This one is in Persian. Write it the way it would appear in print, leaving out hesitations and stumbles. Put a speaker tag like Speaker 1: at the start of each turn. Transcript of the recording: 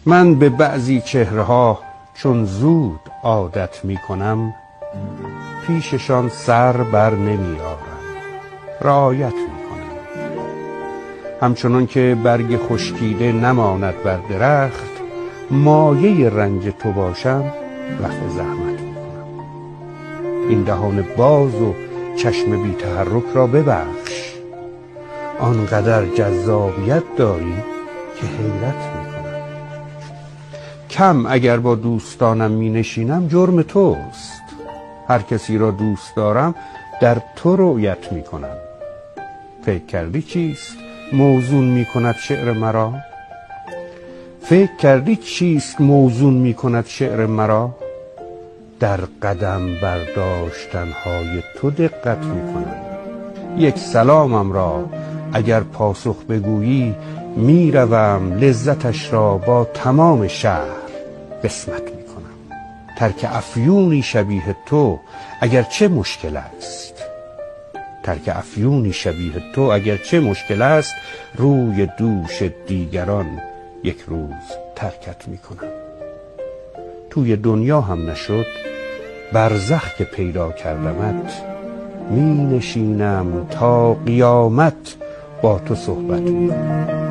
Speaker 1: من به بعضی چهره‌ها چون زود عادت می کنم، پیششان سر بر نمی آرم، رعایت می کنم. همچنان که برگ خشکیده نماند بر درخت، مایه رنج تو باشم، رفع زحمت می کنم. این دهان باز و چشم بی تحرک را ببخش، آنقدر جذابیت داری که حیرت می کنم. کم اگر با دوستانم می نشینم جرم توست. هر کسی را دوست دارم در تو رؤیت می کنم. فکر کردی چیست موزون می کند شعر مرا؟ فکر کردی چیست موزون می کند شعر مرا؟ در قدم برداشتنهای تو دقت می کنم. یک سلامم را اگر پاسخ بگویی، می روم لذتش را با تمام شهر قسمت می کنم. ترک افیونی شبیه تو اگر چه مشکل است، ترک افیونی شبیه تو اگر چه مشکل است، روی دوش دیگران یک روز ترکت می کنم. توی دنیا هم نشد، برزخ که پیدا کردمت، می نشینم تا قیامت با تو صحبت می کنم.